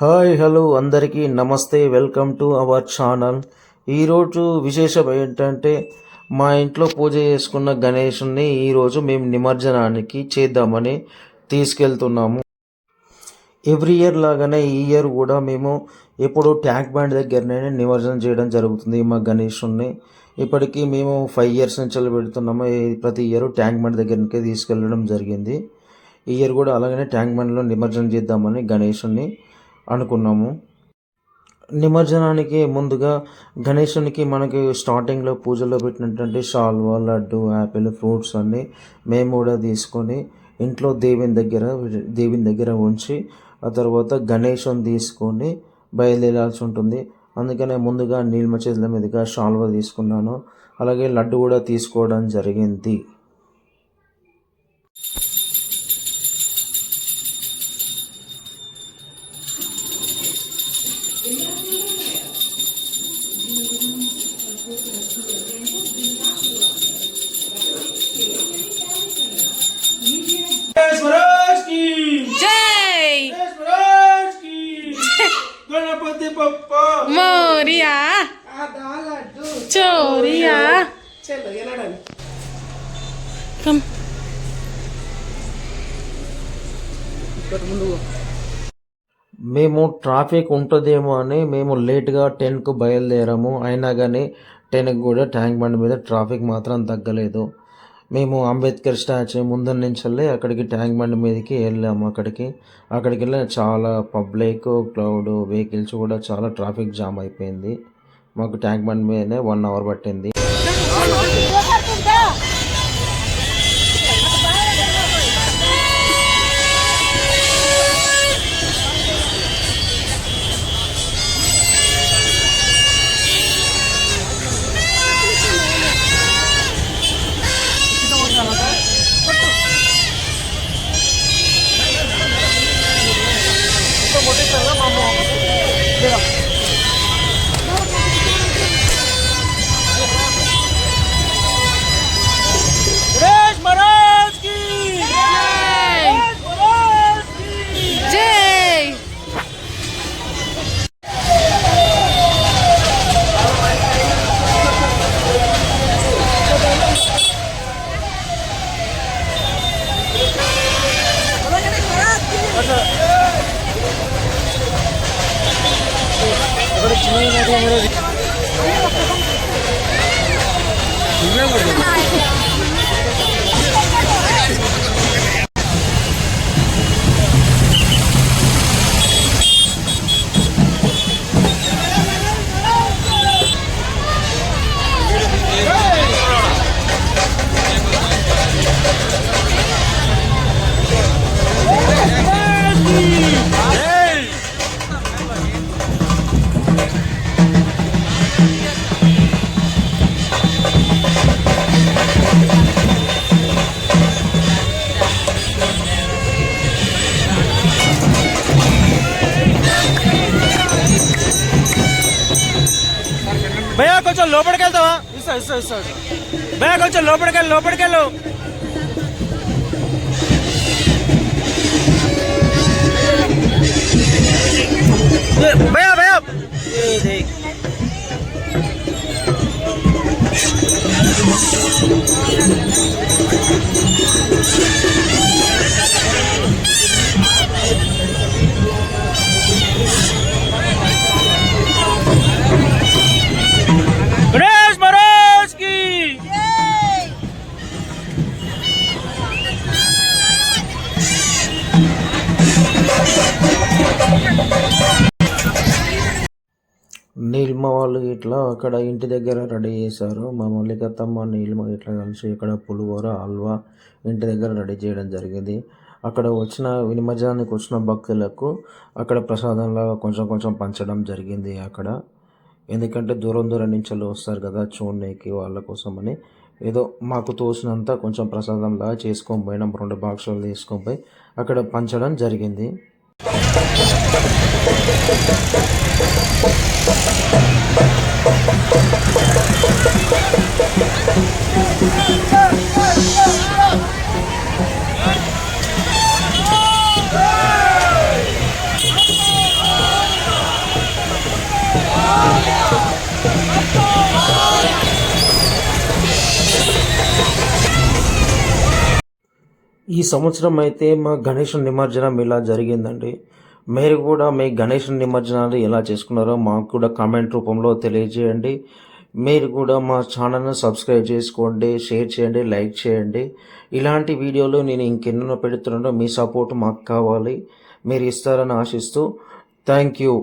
Hi hello అందరికీ నమస్తే, welcome to our channel. ఈరోజు విశేషం ఏంటంటే మా ఇంట్లో పూజ చేసుకున్న గణేషుని ఈరోజు మేము నిమజ్జనానికి చేద్దామని తీసుకెళ్తున్నాము. ఎవ్రీ ఇయర్ లాగానే ఈ ఇయర్ కూడా మేము ఎప్పుడు ట్యాంక్ బండ్ దగ్గరనే నిమజ్జనం చేయడం జరుగుతుంది. మా గణేషుని ఇప్పటికీ మేము 5 years నుంచి పెడుతున్నాము. ప్రతి ఇయర్ ట్యాంక్ బండ్ దగ్గరికి తీసుకెళ్ళడం జరిగింది. ఈ ఇయర్ కూడా అలాగనే ట్యాంక్ బండ్లో నిమజ్జనం చేద్దామని గణేషుని అనుకున్నాము. నిమజ్జనానికి ముందుగా గణేశునికి మనకి స్టార్టింగ్లో పూజలో పెట్టినటువంటి శాల్వా, లడ్డు, యాపిల్, ఫ్రూట్స్ అన్నీ మేము కూడా తీసుకొని ఇంట్లో దేవుని దగ్గర ఉంచి ఆ తర్వాత గణేశుని తీసుకొని బయలుదేరాల్సి ఉంటుంది. అందుకనే ముందుగా నీళ్ళ చేతుల మీదుగా శాల్వా తీసుకున్నాను. అలాగే లడ్డు కూడా తీసుకోవడం జరిగింది. गणपति पप्पा मोरिया चोरिया कम మేము ట్రాఫిక్ ఉంటుందేమో అని మేము లేట్గా 10కు బయలుదేరాము. అయినా కానీ 10కి కూడా ట్యాంక్ బండ్ మీద ట్రాఫిక్ మాత్రం తగ్గలేదు. మేము అంబేద్కర్ స్టాచ్యూ ముందర నుంచి వెళ్ళి అక్కడికి ట్యాంక్ బండ్ మీదకి వెళ్ళాము. అక్కడికి వెళ్ళి చాలా పబ్లిక్ క్రౌడ్, వెహికల్స్ కూడా చాలా ట్రాఫిక్ జామ్ అయిపోయింది. మాకు ట్యాంక్ బండ్ మీదనే 1 hour పట్టింది. भैया కొంచెం లోపలికి వెళ్తావా? ఇస్తా భయ్యా కొంచెం లోపలికి వెళ్ళు. భయ్యా నీలిమ వాళ్ళు ఇట్లా అక్కడ ఇంటి దగ్గర రెడీ చేశారు. మా మల్లికత్తమ్మ నీలిమ ఇట్లా కలిసి ఇక్కడ పులిహోర, హల్వా ఇంటి దగ్గర రెడీ చేయడం జరిగింది. అక్కడ నిమజ్జనానికి వచ్చిన భక్తులకు అక్కడ ప్రసాదంలాగా కొంచెం పంచడం జరిగింది అక్కడ. ఎందుకంటే దూరం నుంచి వస్తారు కదా చూడడానికి, వాళ్ళ కోసమని ఏదో మాకు తోసినంత కొంచెం ప్రసాదంలాగా చేసుకొని పోయినాం. 2 బాక్సులు తీసుకొని పోయి అక్కడ పంచడం జరిగింది. ఈ సంవత్సరం అయితే మా గణేష్ నిమజ్జనం ఇలా జరిగిందండి. మీరు కూడా మీ గణేష్ నిమజ్జనాలు ఎలా చేసుకున్నారో మాకు కూడా కామెంట్ రూపంలో తెలియజేయండి. మీరు కూడా మా ఛానల్ను సబ్స్క్రైబ్ చేసుకోండి, షేర్ చేయండి, లైక్ చేయండి. ఇలాంటి వీడియోలు నేను ఇంకెన్నో పెడుతున్నానో మీ సపోర్ట్ మాకు కావాలి. మీరు ఇస్తారని ఆశిస్తూ థ్యాంక్ యూ.